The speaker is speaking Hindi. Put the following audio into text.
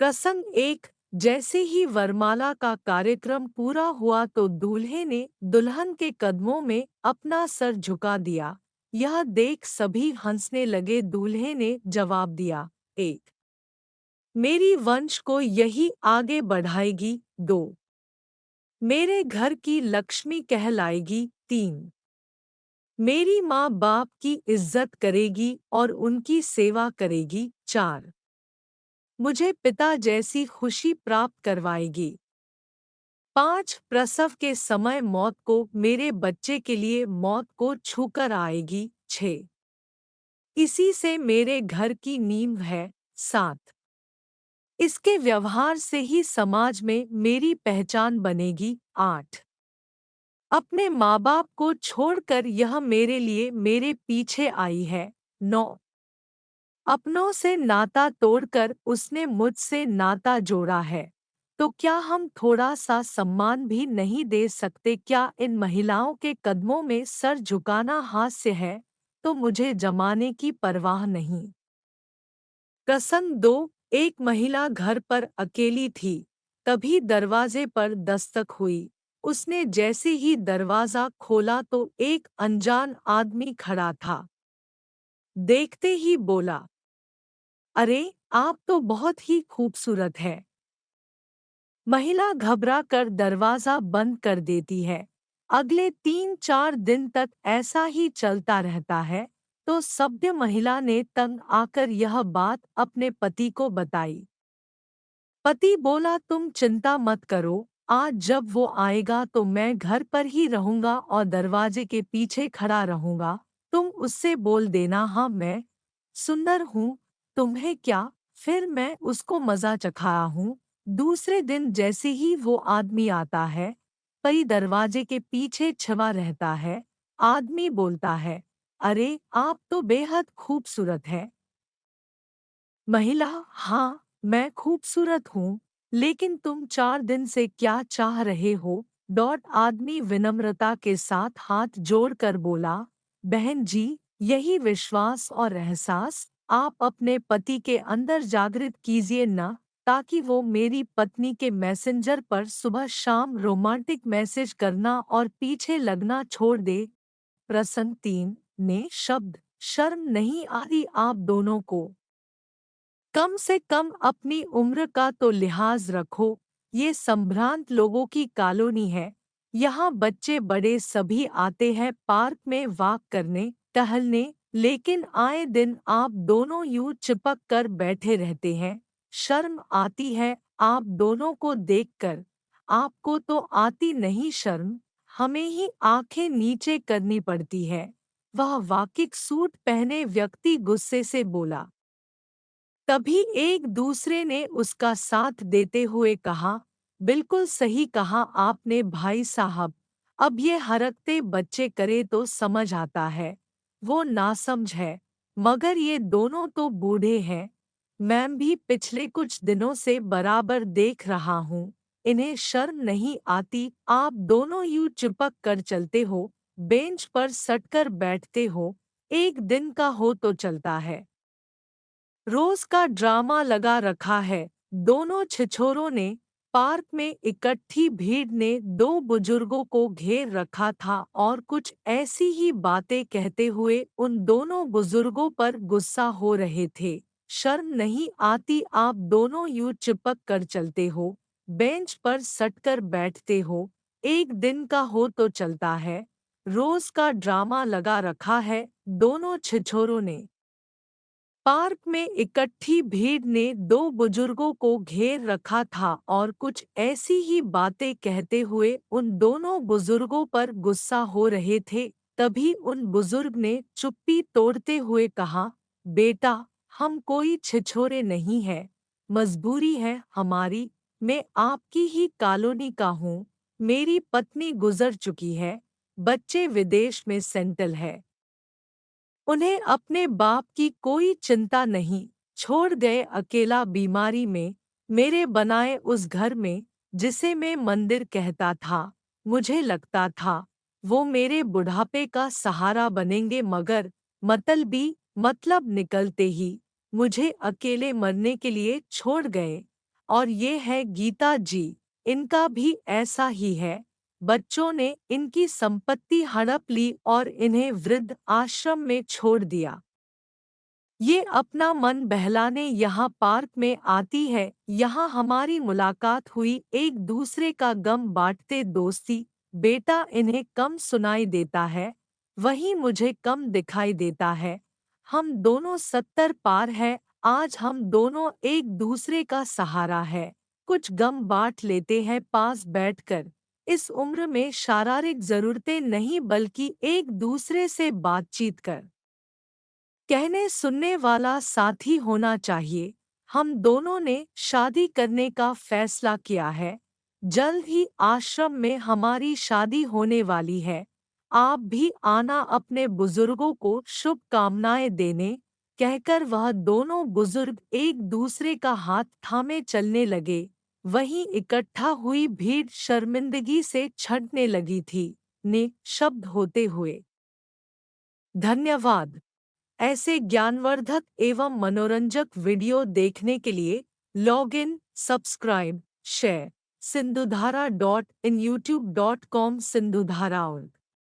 प्रसंग एक। जैसे ही वरमाला का कार्यक्रम पूरा हुआ तो दूल्हे ने दुल्हन के कदमों में अपना सर झुका दिया। यह देख सभी हंसने लगे। दूल्हे ने जवाब दिया, एक, मेरी वंश को यही आगे बढ़ाएगी। दो, मेरे घर की लक्ष्मी कहलाएगी। तीन, मेरी माँ बाप की इज्जत करेगी और उनकी सेवा करेगी। चार, मुझे पिता जैसी खुशी प्राप्त करवाएगी। पाँच, प्रसव के समय मौत को मेरे बच्चे के लिए मौत को छूकर आएगी। छः, इसी से मेरे घर की नींव है। सात, इसके व्यवहार से ही समाज में मेरी पहचान बनेगी। आठ, अपने माँ बाप को छोड़कर यह मेरे लिए मेरे पीछे आई है। नौ, अपनों से नाता तोड़कर उसने मुझसे नाता जोड़ा है, तो क्या हम थोड़ा सा सम्मान भी नहीं दे सकते? क्या इन महिलाओं के कदमों में सर झुकाना हास्य है? तो मुझे जमाने की परवाह नहीं। प्रसंग दो। एक महिला घर पर अकेली थी। तभी दरवाजे पर दस्तक हुई। उसने जैसे ही दरवाजा खोला तो एक अनजान आदमी खड़ा था। देखते ही बोला, अरे, आप तो बहुत ही खूबसूरत है। महिला घबरा कर दरवाजा बंद कर देती है। अगले 3-4 दिन तक ऐसा ही चलता रहता है। तो सभ्य महिला ने तंग आकर यह बात अपने पति को बताई। पति बोला, तुम चिंता मत करो, आज जब वो आएगा तो मैं घर पर ही रहूंगा और दरवाजे के पीछे खड़ा रहूंगा। तुम उससे बोल देना, हाँ मैं सुंदर हूँ, तुम्हें क्या? फिर मैं उसको मजा चखाया हूँ। दूसरे दिन जैसे ही वो आदमी आता है, पति दरवाजे के पीछे छिपा रहता है। आदमी बोलता है, अरे, आप तो बेहद खूबसूरत है। महिला, हाँ मैं खूबसूरत हूँ, लेकिन तुम 4 दिन से क्या चाह रहे हो? आदमी विनम्रता के साथ हाथ जोड़कर बोला, बहन जी, यही विश्वास और एहसास आप अपने पति के अंदर जागृत कीजिए ना, ताकि वो मेरी पत्नी के मैसेंजर पर सुबह शाम रोमांटिक मैसेज करना और पीछे लगना छोड़ दे। प्रसंग 3 ने शब्द, शर्म नहीं आ रही आप दोनों को? कम से कम अपनी उम्र का तो लिहाज रखो। ये संभ्रांत लोगों की कॉलोनी है। यहाँ बच्चे बड़े सभी आते हैं पार्क में वॉक करने, टहलने, लेकिन आए दिन आप दोनों यूं चिपक कर बैठे रहते हैं। शर्म आती है आप दोनों को देखकर? आपको तो आती नहीं शर्म, हमें ही आंखें नीचे करनी पड़ती है। वह वाकिक सूट पहने व्यक्ति गुस्से से बोला। तभी एक दूसरे ने उसका साथ देते हुए कहा, बिल्कुल सही कहा आपने भाई साहब। अब ये हरकते बच्चे करे तो समझ आता है, वो नासमझ है, मगर ये दोनों तो बूढ़े हैं। मैं भी पिछले कुछ दिनों से बराबर देख रहा हूँ, इन्हें शर्म नहीं आती। आप दोनों यूं चिपक कर चलते हो, बेंच पर सटकर बैठते हो, एक दिन का हो तो चलता है, रोज का ड्रामा लगा रखा है। दोनों छिछोरों ने, पार्क में इकट्ठी भीड़ ने दो बुजुर्गों को घेर रखा था और कुछ ऐसी ही बातें कहते हुए उन दोनों बुजुर्गों पर गुस्सा हो रहे थे। शर्म नहीं आती आप दोनों यूं चिपक कर चलते हो, बेंच पर सटकर बैठते हो, एक दिन का हो तो चलता है, रोज का ड्रामा लगा रखा है। दोनों छिछोरों ने, पार्क में इकट्ठी भीड़ ने दो बुजुर्गों को घेर रखा था और कुछ ऐसी ही बातें कहते हुए उन दोनों बुजुर्गों पर गुस्सा हो रहे थे। तभी उन बुजुर्ग ने चुप्पी तोड़ते हुए कहा, बेटा, हम कोई छिछोरे नहीं हैं, मजबूरी है हमारी। मैं आपकी ही कॉलोनी का हूँ। मेरी पत्नी गुजर चुकी है, बच्चे विदेश में सेटल है, उन्हें अपने बाप की कोई चिंता नहीं, छोड़ गए अकेला बीमारी में, मेरे बनाए उस घर में, जिसे मैं मंदिर कहता था। मुझे लगता था वो मेरे बुढ़ापे का सहारा बनेंगे, मगर मतलब निकलते ही मुझे अकेले मरने के लिए छोड़ गए। और ये है गीता जी, इनका भी ऐसा ही है। बच्चों ने इनकी संपत्ति हड़प ली और इन्हें वृद्ध आश्रम में छोड़ दिया। ये अपना मन बहलाने यहाँ पार्क में आती है। यहाँ हमारी मुलाकात हुई, एक दूसरे का गम बांटते दोस्ती। बेटा इन्हें कम सुनाई देता है, वही मुझे कम दिखाई देता है। हम दोनों 70 पार है, आज हम दोनों एक दूसरे का सहारा है। कुछ गम बांट लेते हैं पास बैठकर। इस उम्र में शारीरिक जरूरतें नहीं बल्कि एक दूसरे से बातचीत कर कहने सुनने वाला साथी होना चाहिए। हम दोनों ने शादी करने का फैसला किया है। जल्द ही आश्रम में हमारी शादी होने वाली है। आप भी आना अपने बुजुर्गों को शुभकामनाएं देने। कहकर वह दोनों बुजुर्ग एक दूसरे का हाथ थामे चलने लगे। वहीं इकट्ठा हुई भीड़ शर्मिंदगी से छंटने लगी थी। ने शब्द होते हुए। धन्यवाद। ऐसे ज्ञानवर्धक एवं मनोरंजक वीडियो देखने के लिए लॉग इन, सब्सक्राइब, शेयर सिंधुधारा.in YouTube.com सिंधुधारा।